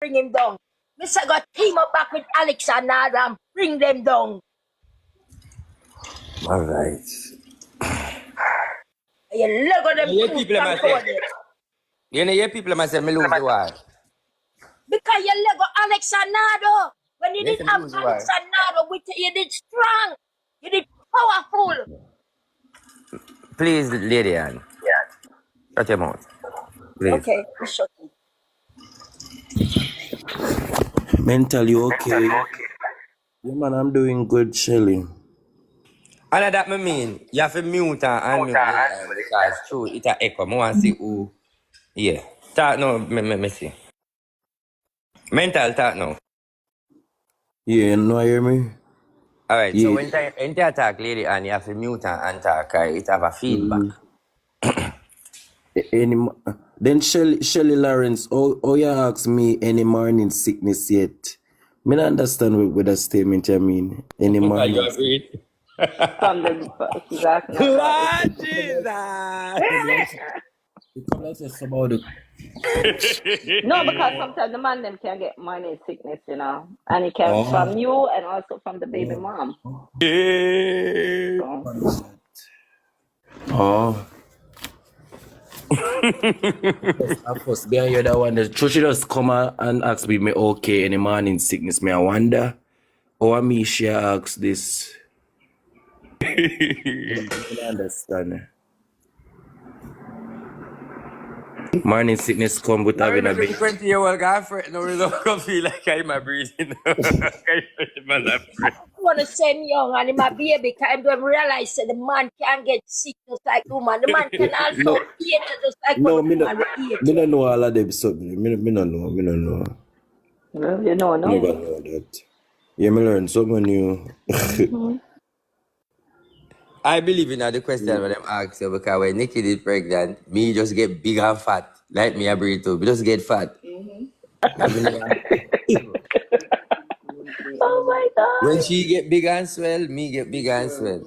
bring him down. Mr. got team up back with Alex and Adam, bring them down. All right. You look at them Yeah, two people might say, you know, people might say, me lose the war. because you look at Alex and Nado. When you Yes, did me have lose Alex the and Nado with you, you did strong. You did powerful. Please, Lady Ann, shut your mouth. Please. Okay, we shut it. Mentally okay. Yeah, man, I'm doing good, chilling. And that me mean, you have to mute and unmute Lady Ann because true, it a echo. I want to see who. Yeah. Talk now, me see. Mental talk now. Yeah, you know, hear me? All right, so Yeah. when you attack Lady Ann, you have to mute and talk. It have a feedback. Then Shelly Lawrence, oh you ask me any morning sickness yet? Me not understand what that statement you mean. Any morning. From the exactly. Lord Jesus! It come like this about the No, because sometimes the man them can get morning sickness, you know, and it can from you and also from the baby mom. So, Oh. Of course, behind you that one, the church just come and ask me okay any morning sickness. Me I wonder how me she ask this. I don't understand. Morning sickness come with having a baby. 20-year-old girlfriend, no, we don't feel like I'm breathing. I want to send young and my baby because them realize that the man can get sick just like the woman. The man can also eat just like No, what the me woman eat. don't know all of them something. Me don't know. well, you know, no. Never know that. Yeah, me learn something new. I believe in the question when them ask you because when Nikki did pregnant, me just get big and fat. Like me, I breathe too. We just get fat. Oh my God. When she get big and swell, me get big and swell.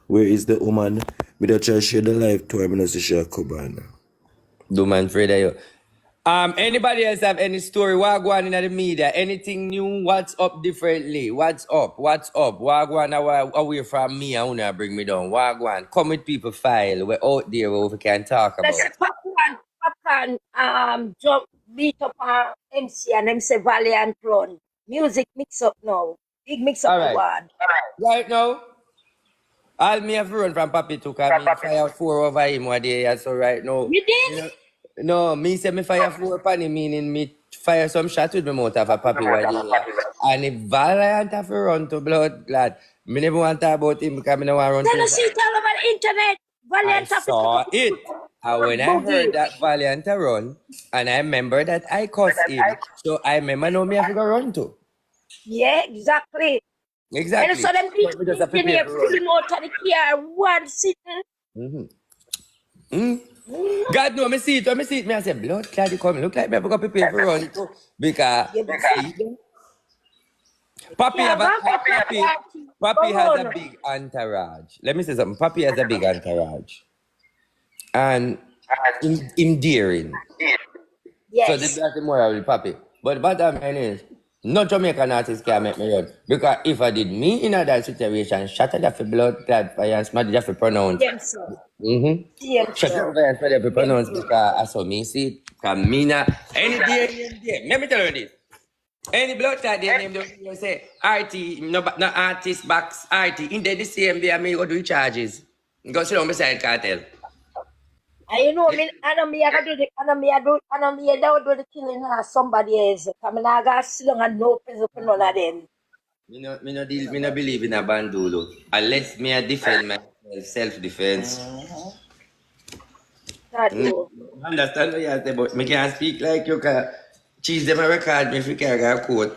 Where is the woman? Me that try share the life to her, me not see she a come on. Do man afraid of you. Anybody else have any story? What go on in the media? Anything new? What's up differently? What's up? What go on away from me? I wanna bring me down. What go on? Come with people file. We're out there where we can talk about. Let's popcorn, jump, beat up MC and MC Valiant Run. Music mix up now. Big mix up All right. award. Right now, all me have to run from Papi to come me fire 4 over him one day. So right now. You did? No, me say me fire 4 upon him, meaning me fire some shot with me mouth of a Papi one day. And if Valiant have to run to blood glad, me never want to talk about him because me no want to run Tell to us it all over the internet. Valiant I saw it. And when I heard that Valiant a run, and I remember that I cussed him, so I remember now me have to go run to. Yeah, exactly. Exactly. And so them people But we just have to engineer prepare to pull him out of the car one sitting. God no, me see it, me I say, blood clot, you come, look like me have to go prepare for run too. Because Papi has a big entourage. Let me say something. Papi has a big entourage. And endearing. Yes. So this is more with Papi. But the bottom line is, no Jamaican artist can make me run. Because if I did me in that situation, shut up for blood clot fire and smart just for pronounce. Yes, sir. Shut up for the pronounce because I saw me see it. Because me not any day. Let me tell you this. Any blood clot they name them say RT, no artist box RT. In the same day I may go do charges. Go sit down beside cartel. And you know, I don't be able to do the killing of somebody else. I mean, I got to sit down and no prison for none of them. Me no believe in a bandulo. Unless me I defend myself, self-defense. Understand what you say, but me can't speak like you can. Cheese them a record me if you can't get a quote.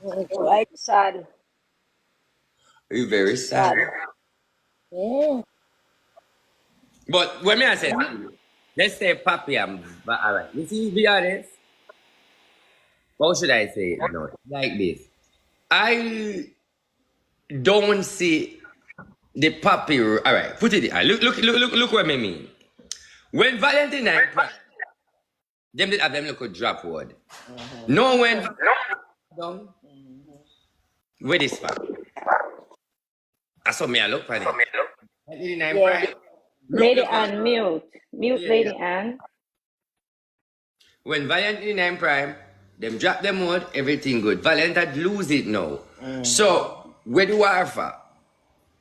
Right, sad. You're very sad. But when me I say, let's say Papi, but alright. You see, be honest. How should I say it? No, like this. I don't see the puppy. All right, put it. Look what I mean. When Valentine night, them did have them look at drop word. No when down. Where this for? I saw me a look for it. Valentine night Yeah. prime. Lady Look at- Ann, mute. Mute Yeah, Lady yeah. Ann. When Valentine night prime, them drop them word, everything good. Valentine lose it now. So where do I for?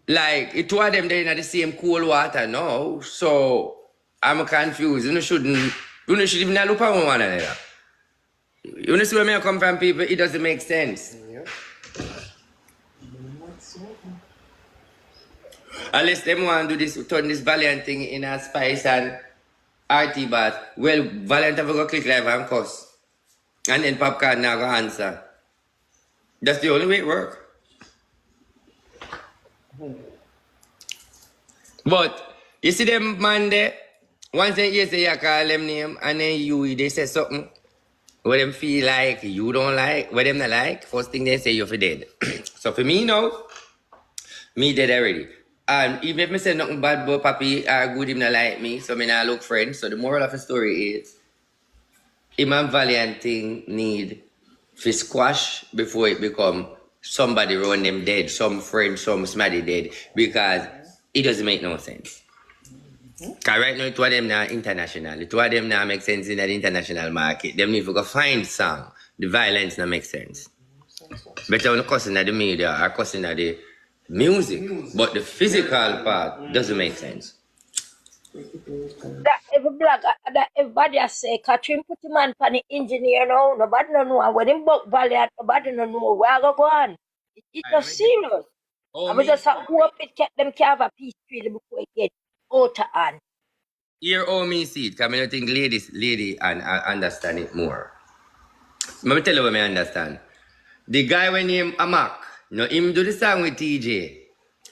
Like it two of them they in the same cold water now. So I'm confused. You should even look at one another. You see where I come from, people? It doesn't make sense. Unless them want to do this, turn this Valiant thing in a spice and RT bath. Well, Valiant have to go click live and cuss. And then Popcorn now go answer. That's the only way it works. But you see them man there, once they hear say you call them name and then they say something what them feel like you don't like, what them not like, first thing they say you're for dead. So for me now, me dead already. And even if I say nothing bad about Papi or good him not like me, so me not look friends. So the moral of the story is him and Valiant thing need to squash before it become somebody run them dead, some friend, some smaddy dead, because it doesn't make no sense. Because right now, two of them now international. Two of them now make sense in the international market. Them need to go find song. The violence now make sense. Better on cussing at the media or cussing at the music. But the physical part doesn't make sense. That every black, that everybody has say, Catherine put him on for the engineer now. Nobody no know. When him buck Valiant, nobody no know where I go on. It's not serious. I was just hope it kept them can have a peace treaty before it get out of hand. Here, all me see it, because I think lady and understand it more. Let me tell you what I understand. The guy when him a Mac, no, him do the song with TJ,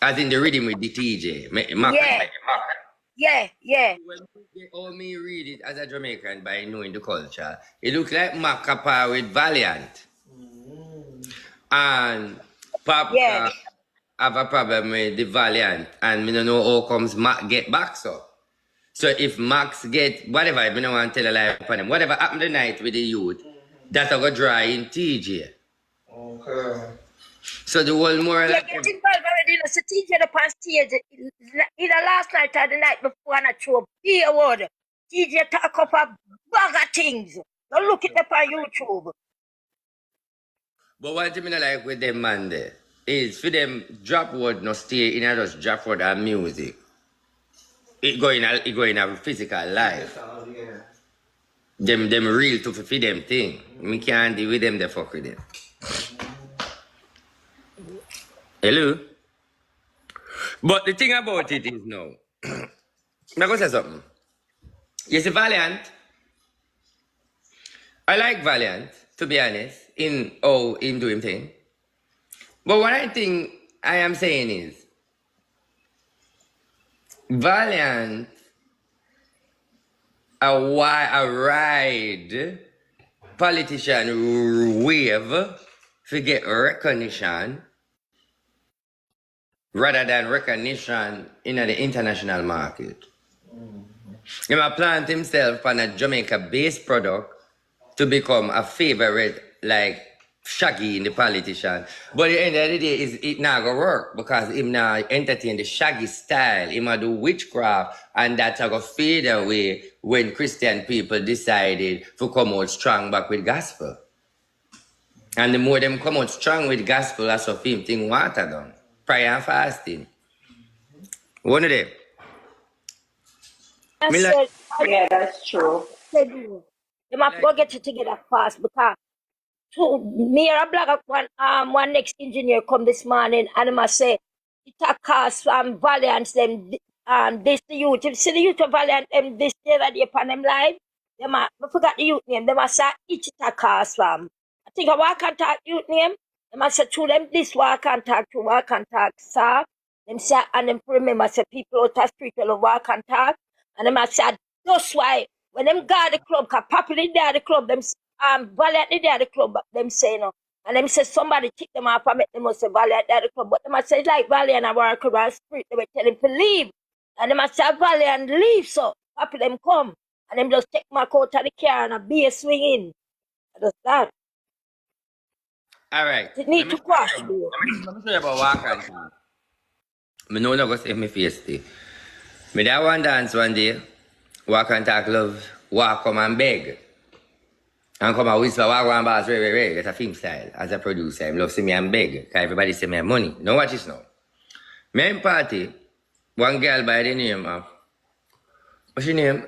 as in the rhythm with the TJ. Mac, Yeah. When all me read it as a Jamaican by knowing the culture, it looks like Mac compare with Valiant. And Pop Yeah. have a problem with the Valiant, and me don't know how comes Mac get back so. So if Max get whatever, I don't want to tell a lie upon him, whatever happened tonight with the youth, that's a go dry in TJ. Okay. So the whole more Yeah, like get involved already. You know, so TJ up on stage, either last night or the night before, and I throw a beer word. TJ talk up a bag of things. Now look it up on YouTube. But one thing I like with them man there is for them drop word no stay in a just drop word and music. It go in a physical life. Yeah. Them real to feed them thing. Me can't deal with them, they fuck with them. Hello? But the thing about it is now, I'm gonna say something. You see Valiant, I like Valiant, to be honest, in doing thing. But what I think I am saying is, Valiant, a ride politician wave to get recognition rather than recognition in the international market. He might plant himself on a Jamaica-based product to become a favorite like Shaggy in the politician. But at the end of the day, it not gonna work because him now entertain the Shaggy style. He might do witchcraft and that's gonna fade away when Christian people decided to come out strong back with gospel. And the more them come out strong with gospel, that's what him thing water down. Prayer and fasting. One of them. I Me like- said, Yeah, that's true. they have to go get it together fast because me or a black one next engineer come this morning and I must say it a cost Valiant them this the youth. You see the youth of Valiant them this day that they upon them live. I forgot the youth name. They must say it a cost from. I think I walk and talk youth name. They must say to them this walk and talk sir. Them say and them remember say people out of street will walk and talk. And them must say that's why when them guard the club, cause popularly there the club, them Valiant there the club, them say no. And them say somebody kick them off and make them say Valiant at the club. But them say like Valiant and work around street, they were telling him to leave. And them say Valiant leave, so happy them come. And them just take my coat out of the car and a beer swing in. Just that. All right. It need to crash, bro. Let me show you about walk and talk. I know not going to see me face day. Me that one dance one day, walk and talk love, walk come and beg. And come and whisper, walk one boss, ray. That's a film style. As a producer, I love see me and beg. Because everybody say me have money. Now watch this now. Me in party, one girl by the name of, what's her name?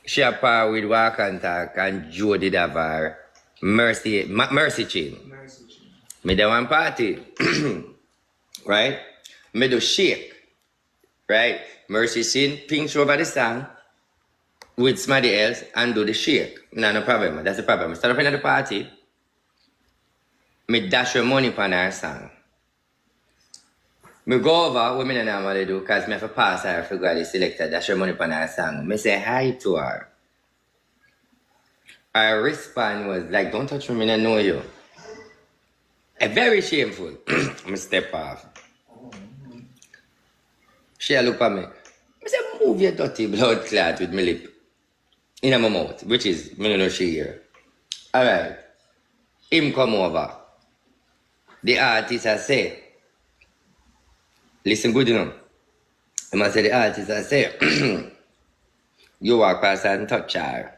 She a par with Walk and Talk and Joe did have her Mercy Chain. Me do one party, right? Me do shake, right? Mercy Chain pinch over the song with somebody else and do the shake. No problem. That's the problem. I start up in the party, me dash her money upon her song. Me go over what me normally do because me have to pass her for God the selector dash her money upon her song. Me say hi to her. Her response was like, don't touch me, I don't know you. Very shameful. I step off. She look at me. I say, move your dirty blood clot with my lip in my mouth, which is, me don't know she here. Alright. Him come over. The artist I say, listen good enough. I must say the artist I say, you walk past her and touch her.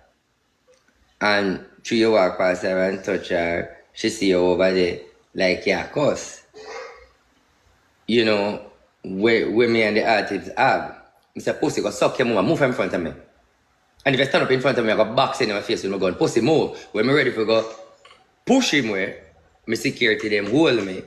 And through you walk past her and touch her, she see you over there, like, yeah, cause, you know, where me and the artist have, I say, pussy, go suck your move in front of me. And if you stand up in front of me, I go box in my face with my gun, pussy, move. When me ready for go, push him where, my security, them hold me.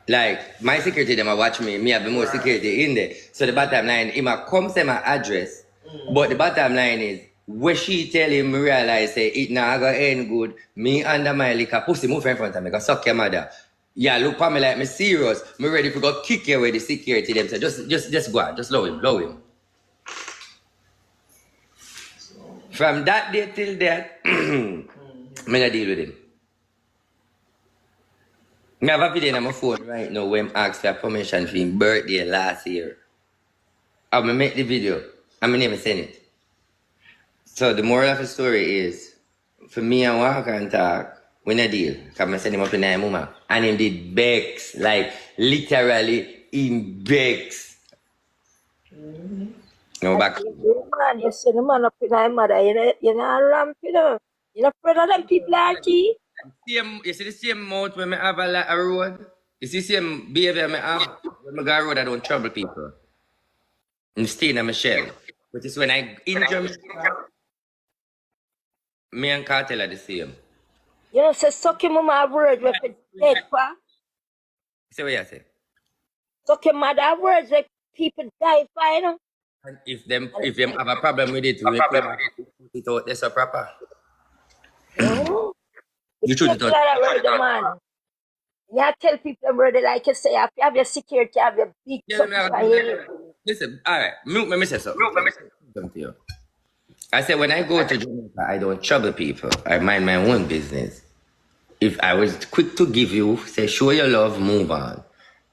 Like, my security, them watch me have the most security in there. So the bottom line, he might come say my address, but the bottom line is, when she tell him, realize, say, it not gonna end good, me under my liquor, pussy move in front of me, go suck your mother. Yeah, look at me like me serious, me ready to go kick you with the security, them say, just go on, just blow him. From that day till that, me not deal with him. I have a video on my phone right now when I asked for permission for his birthday last year. I will make the video and I never send it. So the moral of the story is, for me and Walk and Talk, we not deal. Because I send him up in my mama. And him did begs, like literally in begs. No back. Man, you send the man up in my mother, you're not ramp, you know. You're not afraid of them people, Archie. You see the same mouth when I have a road? You see the same behavior I have when I go a road, I don't trouble people. I'm staying in my shell. Which is when I injure myself, me and Cartel are the same. You know, say, suck your mama have words with dead, pa. See what you say? Suck your mother have words with people die, pa, you know. And if them have a problem with it, we put it out there so proper. You should Take that word, man. You tell people already, like you say, you have your security, you have your big Listen, alright, let me say something to you. I said when I go to Jamaica, I don't trouble people. I mind my own business. If I was quick to give you, say show your love, move on.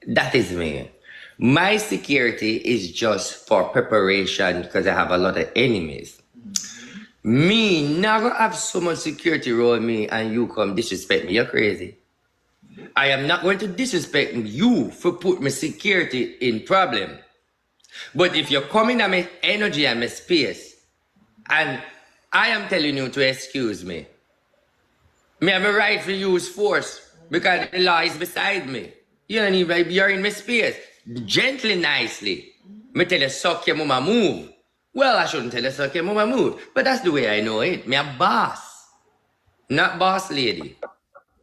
That is me. My security is just for preparation because I have a lot of enemies. Me never have so much security around me and you come disrespect me. You're crazy. I am not going to disrespect you for put my security in problem. But if you're coming at my energy and my space, and I am telling you to excuse me, I have a right to use force because the law is beside me. You don't need right, you're in my space. Gently, nicely. Me tell you, suck your mama move. Well, I shouldn't tell you, suck your mama move. But that's the way I know it. Me a boss. Not boss lady.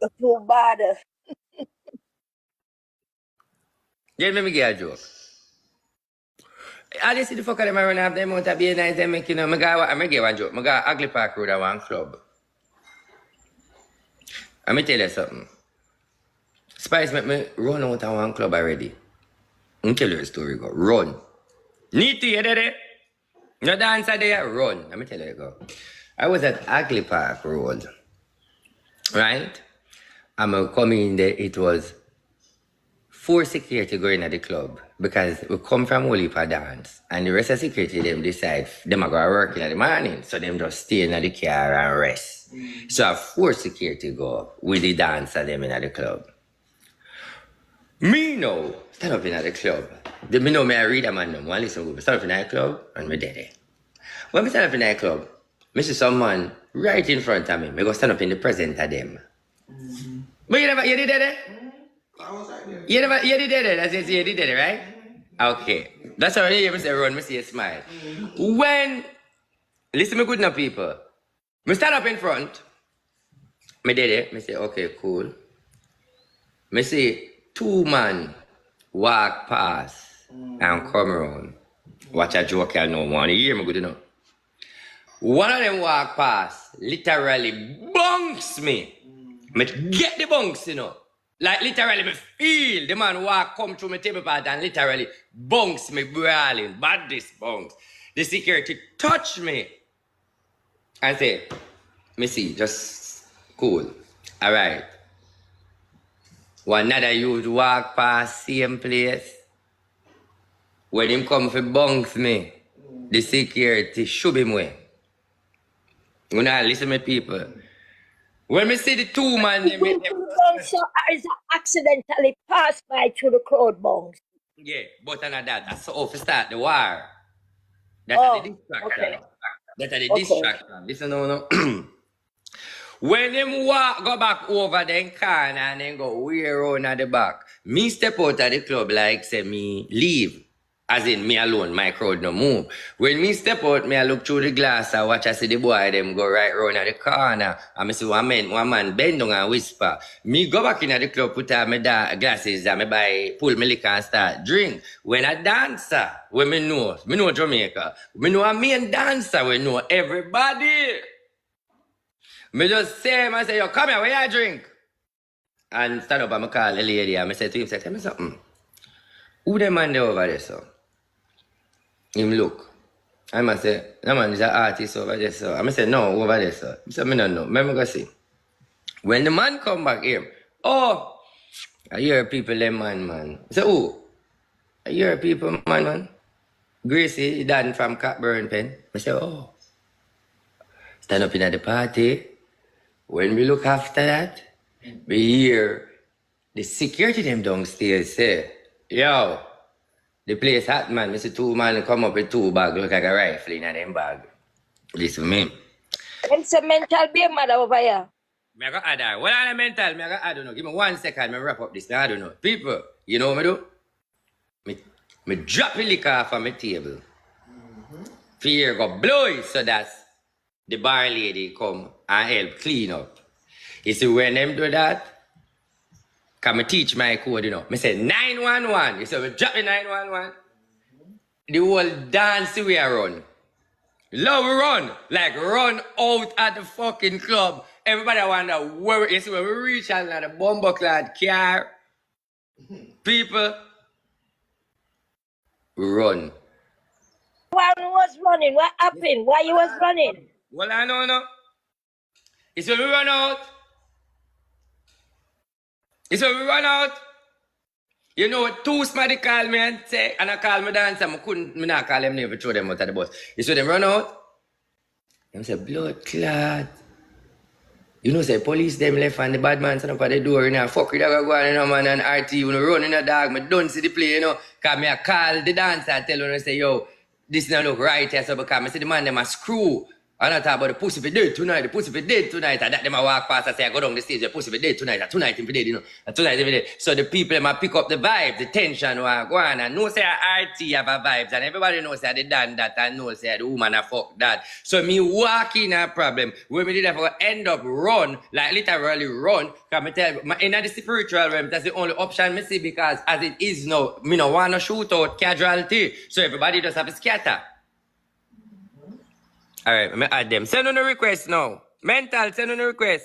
You're too bad. Yeah, let me get a joke. All you see the fuck of them around have them out to be nice, they make, you know, I get one joke. I got Ugly Park Road at one club. Let me tell you something. Spice make me run out of one club already. I'll tell you a story, go. Run. Need to hear that? No dancer there, run. Let me tell you, go. I was at Ackley Park Road, right? I'm coming in there, it was 4 security going at the club because we come from Holy for dance and the rest of security them decide them are going to work in the morning, so them just stay in the car and rest. So 4 security go with the dancer them in the club. Me know, stand up in the club. Me know me I read a man them, one listen good. Stand up in the club and me dead there. When me stand up in the club, me see someone right in front of me. Me go stand up in the present of them. But you did that? You did that? That's it, you did that, right? Okay. That's how you say run, me see a smile. When, listen me good now people. Me stand up in front. Me did it. Me say, okay, cool. Me see 2 man walk past and come around. Watch a joke, I know one. You hear me good enough? One of them walk past, literally bunks me. Me get the bunks, you know. Like literally me feel the man walk come through my table part and literally bunks me brawling. Bad this bunks. The security touch me and say, me see, just cool. Alright. One another youth walk past same place. When him come for bunks me, the security shoot him away. You know, listen to me people. When me see the 2 man, they make them... So is accidentally passed by through the crowd bunks. Yeah, but none of that. That's how to start the war. That's the distraction. Okay. That's the distraction. Listen, no. When them walk, go back over them corner and then go way around at the back, me step out of the club like say me leave. As in me alone, my crowd no move. When me step out, me I look through the glass and watch I see the boy them go right round at the corner. And me see one man bend down and whisper. Me go back in the club, put on my glasses and me buy, pull my liquor and start drink. When a dancer, when me know Jamaica, me know a main dancer, we know everybody. Me just say, I say, yo, come here, where you drink? And stand up and I call the lady and I say to him, tell me something. Who the man there over there, so? Him look. I must say, that man is an artist over there, so. I say, no, over there, so. He said, I don't know. Let me go see. When the man come back here, oh, I hear people them man. I say, who? I hear people man. Gracie, Dan from Cockburn Pen. I say, oh. Stand up in at the party. When we look after that, we hear the security them downstairs say, yo, the place hot, man. I see 2 man come up with 2 bags, look like a rifle in them bag. Listen to me. It's a mental being mother over here. I got add that. What are the mental? I got I don't know. Give me 1 second, I wrap up this. I don't know. People, you know what I do? Me drop the liquor off on my table. Fear go blow it so that the bar lady come and help clean up. You see, when them do that, can me teach my code, you know. Me say 911. You say, we drop the 911. The whole dance we run. Love we run. Like run out at the fucking club. Everybody wonder where, you see, when we reach out at the bumper-clad car, people run. Why was running? What happened? Why you was running? Well, I know. It's when we run out. It's when we run out. You know, 2 somebody call me and say, and I call me dancer, me not call them name to throw them out of the bus. It's when them run out. Them say, blood clot. You know, say, police them left and the bad man stand up at the door, you know, fuck with that go on, you know, man, and RT, you know, running a dog, me don't see the play, you know, cause me I call the dancer and tell you, say, yo, this not look right here, so because I see the man, them a screw. And I talk about the pussy be dead tonight, and that them a walk past and say, I go down the stage, the pussy be dead tonight, and tonight him be dead, you know, and tonight him be dead. So the people them a pick up the vibe, the tension, go on, and know say RT have a vibes, and everybody knows say they done that, and know say the woman a fuck that. So me walk in a problem, where me did have to end up run, like literally run, because me tell you, in the spiritual realm, that's the only option me see, because as it is now, me no want to shoot out casualty, so everybody just have to scatter. Alright, let me add them. Send on a request now. Mental, send on a request.